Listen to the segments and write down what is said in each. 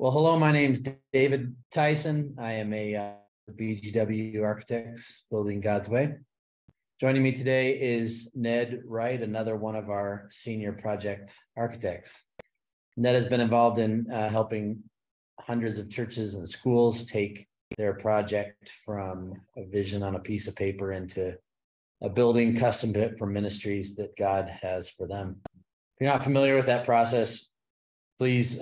Well, hello, my name's David Tyson. I am a BGW Architects Building God's Way. Joining me today is Ned Wright, another one of our senior project architects. Ned has been involved in helping hundreds of churches and schools take their project from a vision on a piece of paper into a building custom fit for ministries that God has for them. If you're not familiar with that process, please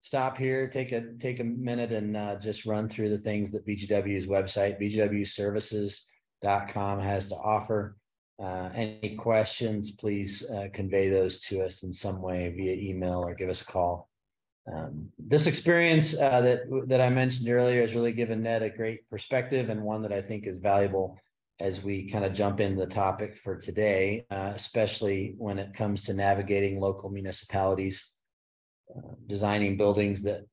stop here, take a minute and just run through the things that BGW's website, bgwservices.com, has to offer. Any questions, please convey those to us in some way via email or give us a call. This experience that I mentioned earlier has really given Ned a great perspective, and one that I think is valuable as we kind of jump into the topic for today, especially when it comes to navigating local municipalities, designing buildings that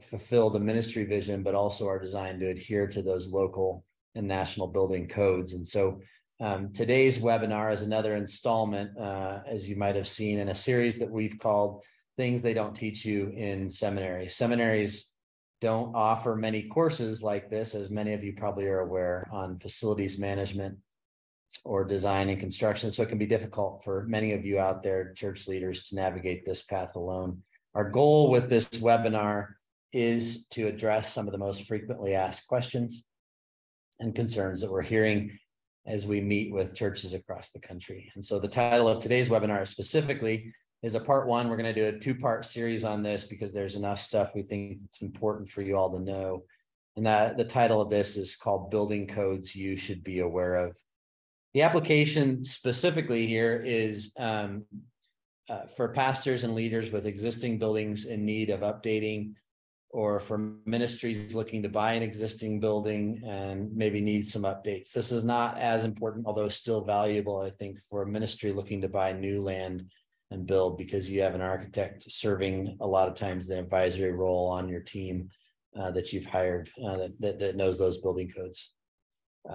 fulfill the ministry vision, but also are designed to adhere to those local and national building codes. And so today's webinar is another installment, as you might have seen, in a series that we've called Things They Don't Teach You in Seminary. Seminaries don't offer many courses like this, as many of you probably are aware, on facilities management or design and construction. So it can be difficult for many of you out there, church leaders, to navigate this path alone. Our goal with this webinar is to address some of the most frequently asked questions and concerns that we're hearing as we meet with churches across the country. And so the title of today's webinar specifically is a part one. We're going to do a two-part series on this because there's enough stuff we think it's important for you all to know. And the title of this is called Building Codes You Should Be Aware Of. The application specifically here is for pastors and leaders with existing buildings in need of updating, or for ministries looking to buy an existing building and maybe need some updates. This is not as important, although still valuable, I think, for a ministry looking to buy new land and build, because you have an architect serving a lot of times the advisory role on your team that you've hired that knows those building codes.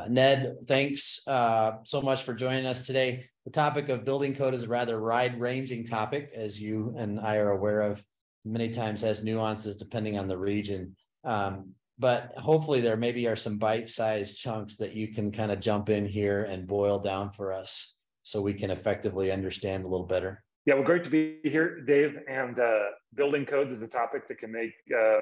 Ned, thanks so much for joining us today. The topic of building code is a rather wide-ranging topic, as you and I are aware of. Many times has nuances depending on the region. But hopefully there maybe are some bite-sized chunks that you can kind of jump in here and boil down for us so we can effectively understand a little better. Yeah, well, great to be here, Dave. And building codes is a topic that can make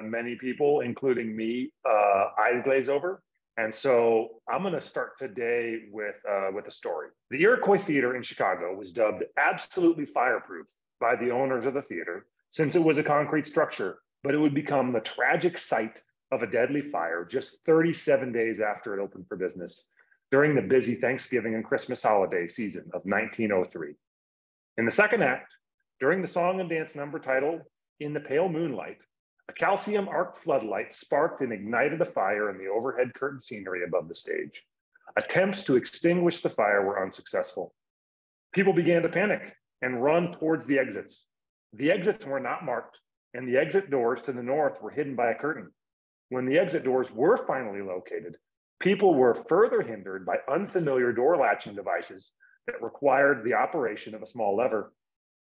many people, including me, eyes glaze over. And so I'm going to start today with a story. The Iroquois Theater in Chicago was dubbed absolutely fireproof by the owners of the theater, since it was a concrete structure, but it would become the tragic site of a deadly fire just 37 days after it opened for business during the busy Thanksgiving and Christmas holiday season of 1903. In the second act, during the song and dance number titled In the Pale Moonlight, a calcium arc floodlight sparked and ignited a fire in the overhead curtain scenery above the stage. Attempts to extinguish the fire were unsuccessful. People began to panic and run towards the exits. The exits were not marked, and the exit doors to the north were hidden by a curtain. When the exit doors were finally located, people were further hindered by unfamiliar door latching devices that required the operation of a small lever.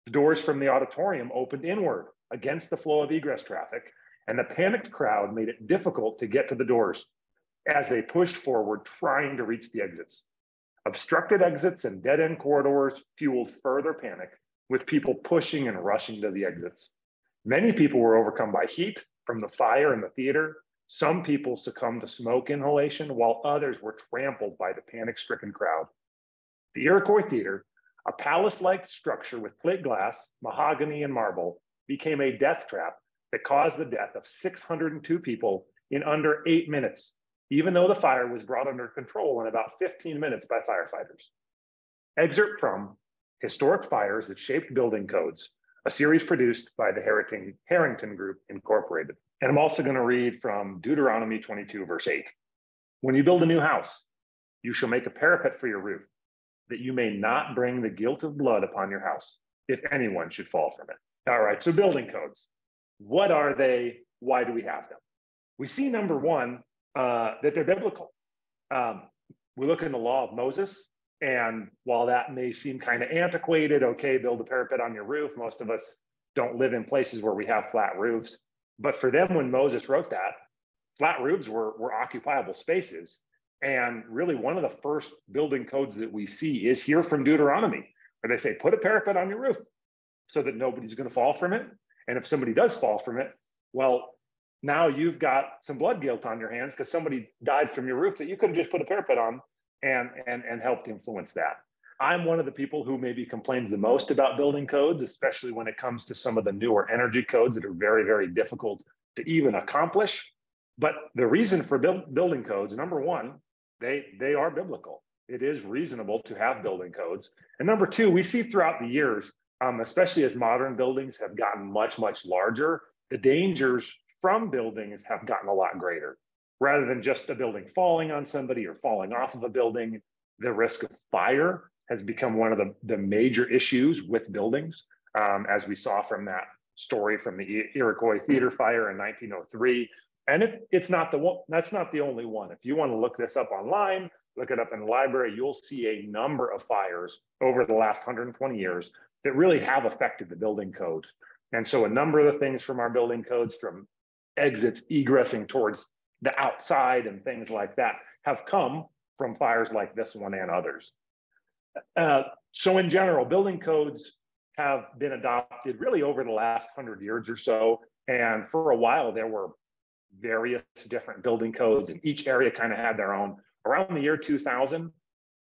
The doors from the auditorium opened inward against the flow of egress traffic, and the panicked crowd made it difficult to get to the doors as they pushed forward trying to reach the exits. Obstructed exits and dead-end corridors fueled further panic, with people pushing and rushing to the exits. Many people were overcome by heat from the fire in the theater. Some people succumbed to smoke inhalation, while others were trampled by the panic-stricken crowd. The Iroquois Theater, a palace-like structure with plate glass, mahogany, and marble, became a death trap that caused the death of 602 people in under 8 minutes, even though the fire was brought under control in about 15 minutes by firefighters. Excerpt from Historic Fires That Shaped Building Codes, a series produced by the Harrington Group, Incorporated. And I'm also going to read from Deuteronomy 22, verse 8. When you build a new house, you shall make a parapet for your roof, that you may not bring the guilt of blood upon your house, if anyone should fall from it. All right, so building codes. What are they? Why do we have them? We see, number one, that they're biblical. We look in the law of Moses, and while that may seem kind of antiquated, okay, build a parapet on your roof. Most of us don't live in places where we have flat roofs. But for them, when Moses wrote that, flat roofs were occupiable spaces. And really one of the first building codes that we see is here from Deuteronomy, where they say, put a parapet on your roof so that nobody's going to fall from it. And if somebody does fall from it, well, now you've got some blood guilt on your hands because somebody died from your roof that you could have just put a parapet on and helped influence that. I'm one of the people who maybe complains the most about building codes, especially when it comes to some of the newer energy codes that are very, very difficult to even accomplish. But the reason for building codes, number one, they are biblical. It is reasonable to have building codes. And number two, we see throughout the years, especially as modern buildings have gotten much, much larger, the dangers from buildings have gotten a lot greater. Rather than just a building falling on somebody or falling off of a building, the risk of fire has become one of the major issues with buildings, as we saw from that story from the Iroquois Theater fire in 1903. And it's not the one, that's not the only one. If you want to look this up online, look it up in the library, you'll see a number of fires over the last 120 years that really have affected the building code. And so a number of the things from our building codes, from exits egressing towards the outside and things like that, have come from fires like this one and others. So in general, building codes have been adopted really over the last 100 years or so. And for a while, there were various different building codes, and each area kind of had their own. Around the year 2000,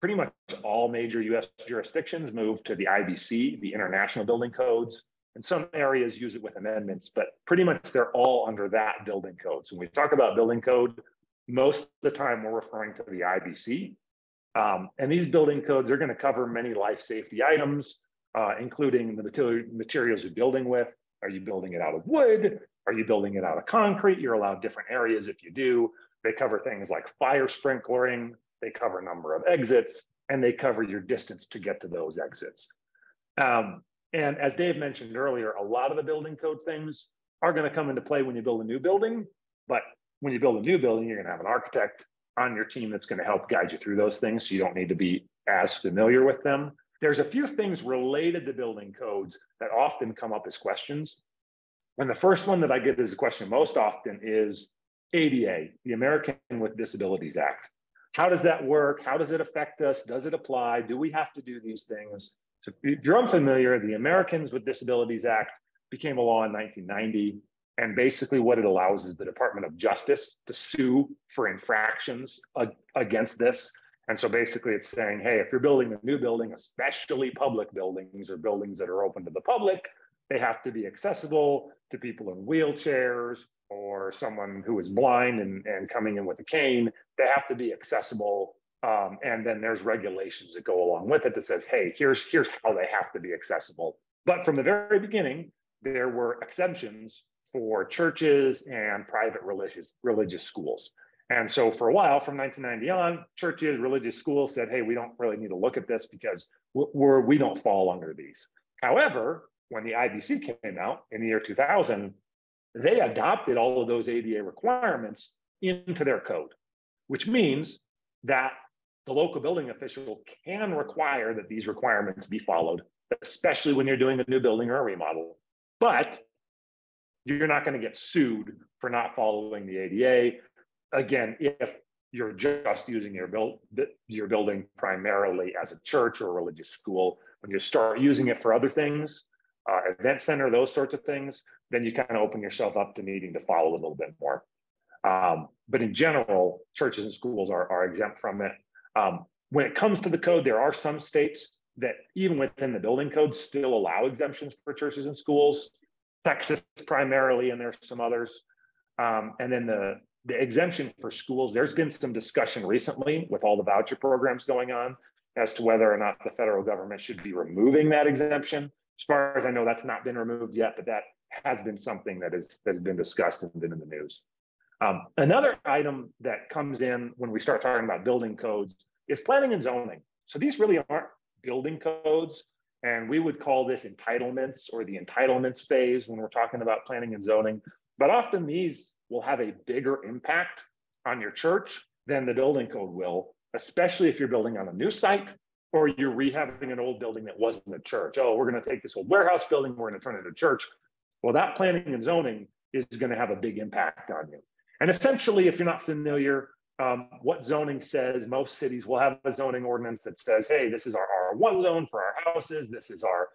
pretty much all major US jurisdictions moved to the IBC, the International Building Codes, and some areas use it with amendments, but pretty much they're all under that building code. So when we talk about building code, most of the time we're referring to the IBC. And these building codes are going to cover many life safety items, including the materials you're building with. Are you building it out of wood? Are you building it out of concrete? You're allowed different areas if you do. They cover things like fire sprinklering. They cover a number of exits, and they cover your distance to get to those exits. And as Dave mentioned earlier, a lot of the building code things are going to come into play when you build a new building. But when you build a new building, you're going to have an architect on your team that's going to help guide you through those things, so you don't need to be as familiar with them. There's a few things related to building codes that often come up as questions. And the first one that I get as a question most often is ADA, the American with Disabilities Act. How does that work? How does it affect us? Does it apply? Do we have to do these things? So if you're unfamiliar, the Americans with Disabilities Act became a law in 1990. And basically what it allows is the Department of Justice to sue for infractions against this. And so basically it's saying, hey, if you're building a new building, especially public buildings or buildings that are open to the public, they have to be accessible to people in wheelchairs or someone who is blind and coming in with a cane. They have to be accessible. And then there's regulations that go along with it that says, hey, here's how they have to be accessible. But from the very beginning, there were exemptions for churches and private religious schools. And so for a while, from 1990 on, churches, religious schools said, hey, we don't really need to look at this because we don't fall under these. However, when the IBC came out in the year 2000, they adopted all of those ADA requirements into their code, which means that the local building official can require that these requirements be followed, especially when you're doing a new building or a remodel. But you're not going to get sued for not following the ADA. Again, if you're just using your building primarily as a church or a religious school, when you start using it for other things, event center, those sorts of things, then you kind of open yourself up to needing to follow a little bit more. But in general, churches and schools are exempt from it. When it comes to the code, there are some states that even within the building code still allow exemptions for churches and schools. Texas primarily, and there's some others. And then the exemption for schools, there's been some discussion recently with all the voucher programs going on as to whether or not the federal government should be removing that exemption. As far as I know, that's not been removed yet, but that has been something that has been discussed and been in the news. Another item that comes in when we start talking about building codes is planning and zoning. So these really aren't building codes. And we would call this entitlements or the entitlements phase when we're talking about planning and zoning. But often these will have a bigger impact on your church than the building code will, especially if you're building on a new site or you're rehabbing an old building that wasn't a church. Oh, we're going to take this old warehouse building, we're going to turn it into a church. Well, that planning and zoning is going to have a big impact on you. And essentially, if you're not familiar, what zoning says, most cities will have a zoning ordinance that says, hey, this is our R1 zone for our houses. This is our,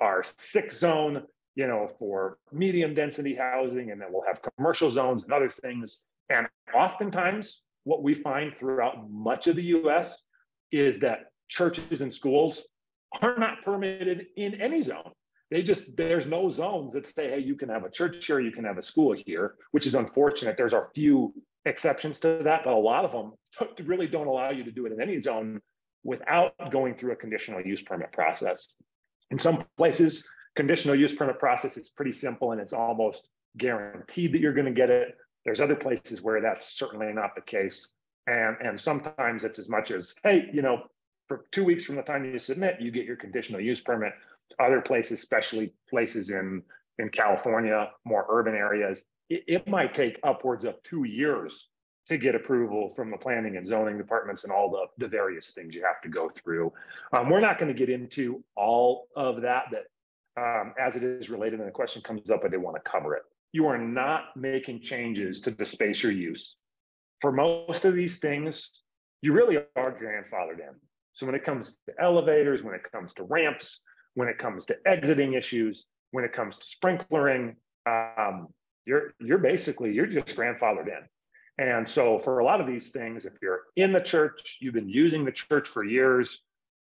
our 6 zone, for medium density housing. And then we'll have commercial zones and other things. And oftentimes what we find throughout much of the US is that churches and schools are not permitted in any zone. There's no zones that say, hey, you can have a church here, you can have a school here, which is unfortunate. There's a few exceptions to that, but a lot of them really don't allow you to do it in any zone without going through a conditional use permit process. In some places, conditional use permit process is pretty simple and it's almost guaranteed that you're going to get it. There's other places where that's certainly not the case. And sometimes it's as much as, hey, for 2 weeks from the time you submit, you get your conditional use permit. Other places, especially places in California, more urban areas, it might take upwards of 2 years to get approval from the planning and zoning departments and all the various things you have to go through. We're not going to get into all of that as it is related, and the question comes up, I did want to cover it. You are not making changes to the space or use. For most of these things, you really are grandfathered in. So when it comes to elevators, when it comes to ramps, when it comes to exiting issues, when it comes to sprinklering, you're just grandfathered in. And so for a lot of these things, if you're in the church, you've been using the church for years,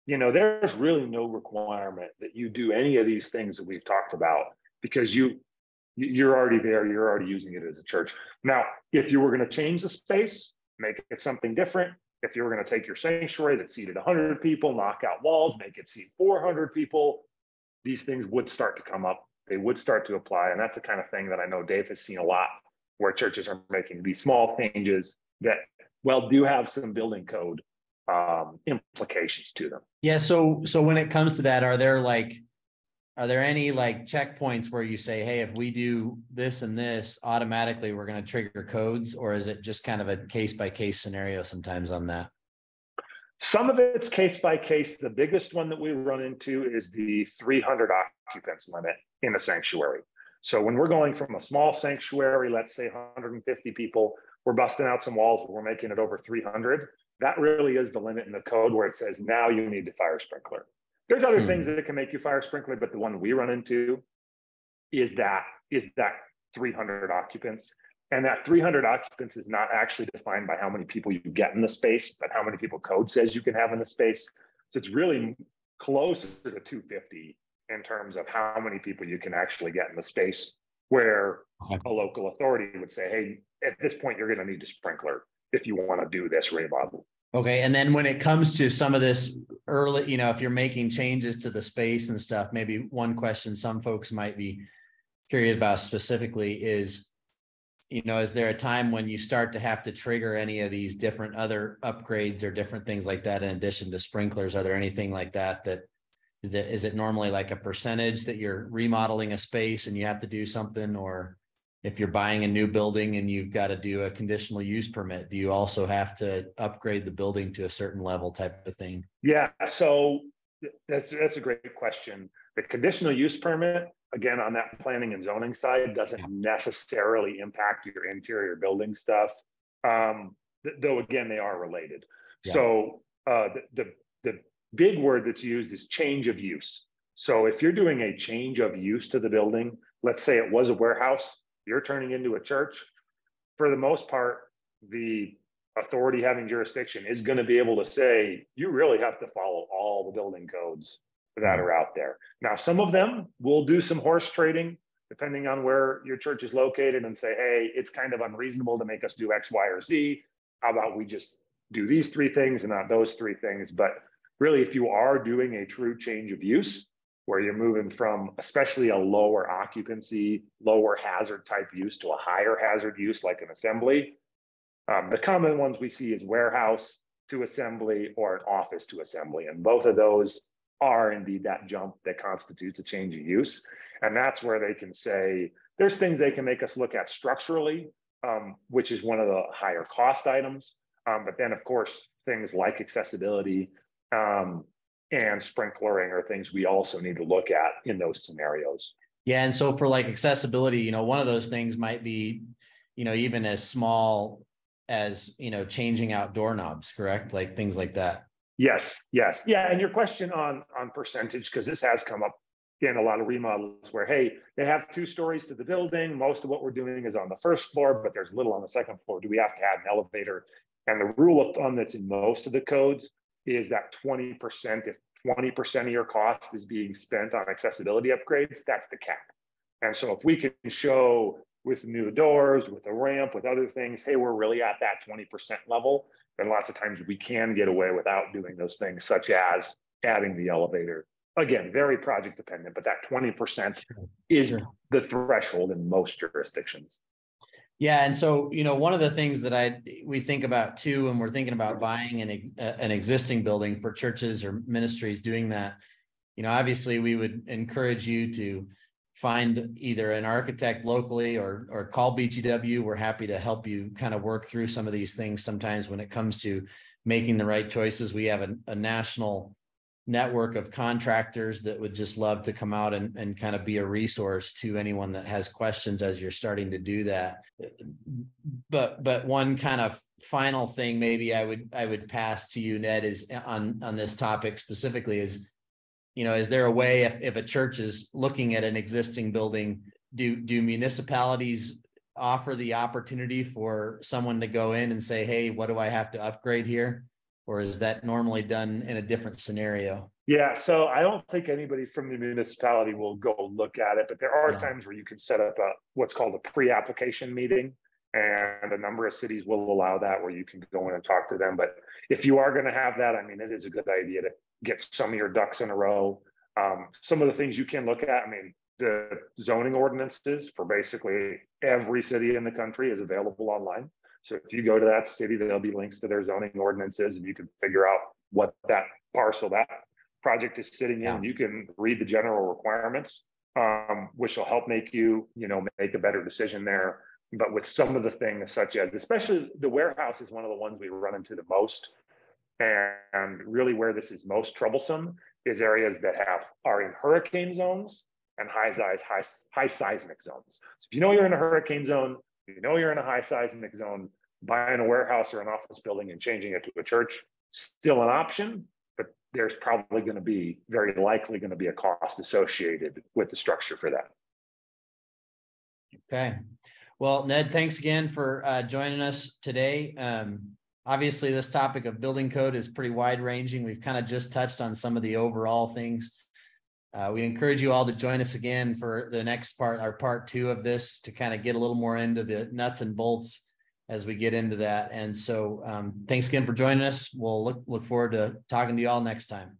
there's really no requirement that you do any of these things that we've talked about because you're already there, you're already using it as a church. Now, if you were going to change the space, make it something different. If you were going to take your sanctuary that seated 100 people, knock out walls, make it seat 400 people, these things would start to come up. They would start to apply. And that's the kind of thing that I know Dave has seen a lot, where churches are making these small changes that, do have some building code implications to them. Yeah. So when it comes to that, are there any checkpoints where you say, hey, if we do this and this, automatically we're going to trigger codes, or is it just kind of a case by case scenario sometimes on that? Some of it's case by case. The biggest one that we run into is the 300 occupants limit in a sanctuary. So when we're going from a small sanctuary, let's say 150 people, we're busting out some walls, we're making it over 300. That really is the limit in the code where it says, now you need to fire sprinkler. There's other things that can make you fire sprinkler, but the one we run into is that 300 occupants. And that 300 occupants is not actually defined by how many people you get in the space, but how many people code says you can have in the space. So it's really closer to 250 in terms of how many people you can actually get in the space, where a local authority would say, hey, at this point, you're going to need a sprinkler if you want to do this remodel. Okay. And then when it comes to some of this early, if you're making changes to the space and stuff, maybe one question some folks might be curious about specifically is, is there a time when you start to have to trigger any of these different other upgrades or different things like that in addition to sprinklers? Are there anything like that is it normally like a percentage that you're remodeling a space and you have to do something? Or if you're buying a new building and you've got to do a conditional use permit, do you also have to upgrade the building to a certain level type of thing? Yeah, so that's a great question. The conditional use permit, again, on that planning and zoning side, doesn't necessarily impact your interior building stuff, though, again, they are related. Yeah. So the big word that's used is change of use. So if you're doing a change of use to the building, let's say it was a warehouse, you're turning into a church, for the most part, the authority having jurisdiction is going to be able to say, you really have to follow all the building codes that are out there. Now, some of them will do some horse trading, depending on where your church is located, and say, hey, it's kind of unreasonable to make us do X, Y, or Z. How about we just do these 3 things and not those 3 things? But really, if you are doing a true change of use, where you're moving from especially a lower occupancy, lower hazard type use to a higher hazard use like an assembly, the common ones we see is warehouse to assembly or an office to assembly. And both of those are indeed that jump that constitutes a change of use. And that's where they can say, there's things they can make us look at structurally, which is one of the higher cost items. But then, of course, things like accessibility, and sprinklering are things we also need to look at in those scenarios. Yeah. And so for like accessibility, one of those things might be, even as small as, changing out doorknobs, correct? Like things like that. Yes, yes. Yeah. And your question on percentage, because this has come up in a lot of remodels where, hey, they have 2 stories to the building. Most of what we're doing is on the first floor, but there's little on the second floor. Do we have to add an elevator? And the rule of thumb that's in most of the codes is that 20%, if 20% of your cost is being spent on accessibility upgrades, that's the cap. And so if we can show with new doors, with a ramp, with other things, hey, we're really at that 20% level, then lots of times we can get away without doing those things, such as adding the elevator. Again, very project dependent, but that 20% is the threshold in most jurisdictions. Yeah. And so, one of the things that we think about too, when we're thinking about buying an existing building for churches or ministries doing that, obviously we would encourage you to find either an architect locally or call BGW. We're happy to help you kind of work through some of these things. Sometimes when it comes to making the right choices, we have a national network of contractors that would just love to come out and kind of be a resource to anyone that has questions as you're starting to do that. But one kind of final thing maybe I would pass to you, Ned, is on this topic specifically is, is there a way if a church is looking at an existing building, do municipalities offer the opportunity for someone to go in and say, hey, what do I have to upgrade here? Or is that normally done in a different scenario? Yeah, so I don't think anybody from the municipality will go look at it, but there are times where you can set up what's called a pre-application meeting, and a number of cities will allow that where you can go in and talk to them. But if you are going to have that, I mean, it is a good idea to get some of your ducks in a row. Some of the things you can look at, I mean, the zoning ordinances for basically every city in the country is available online. So if you go to that city, there'll be links to their zoning ordinances, and you can figure out what that parcel, that project is sitting in. You can read the general requirements, which will help make you, make a better decision there. But with some of the things, such as, especially the warehouse is one of the ones we run into the most. And really where this is most troublesome is areas that are in hurricane zones and high seismic zones. So if you're in a hurricane zone, you're in a high seismic zone, buying a warehouse or an office building and changing it to a church, still an option, but there's probably very likely going to be a cost associated with the structure for that. Okay. Well, Ned, thanks again for joining us today. Obviously, this topic of building code is pretty wide ranging. We've kind of just touched on some of the overall things. We encourage you all to join us again for the next part, our part 2 of this, to kind of get a little more into the nuts and bolts as we get into that. And so thanks again for joining us. We'll look forward to talking to you all next time.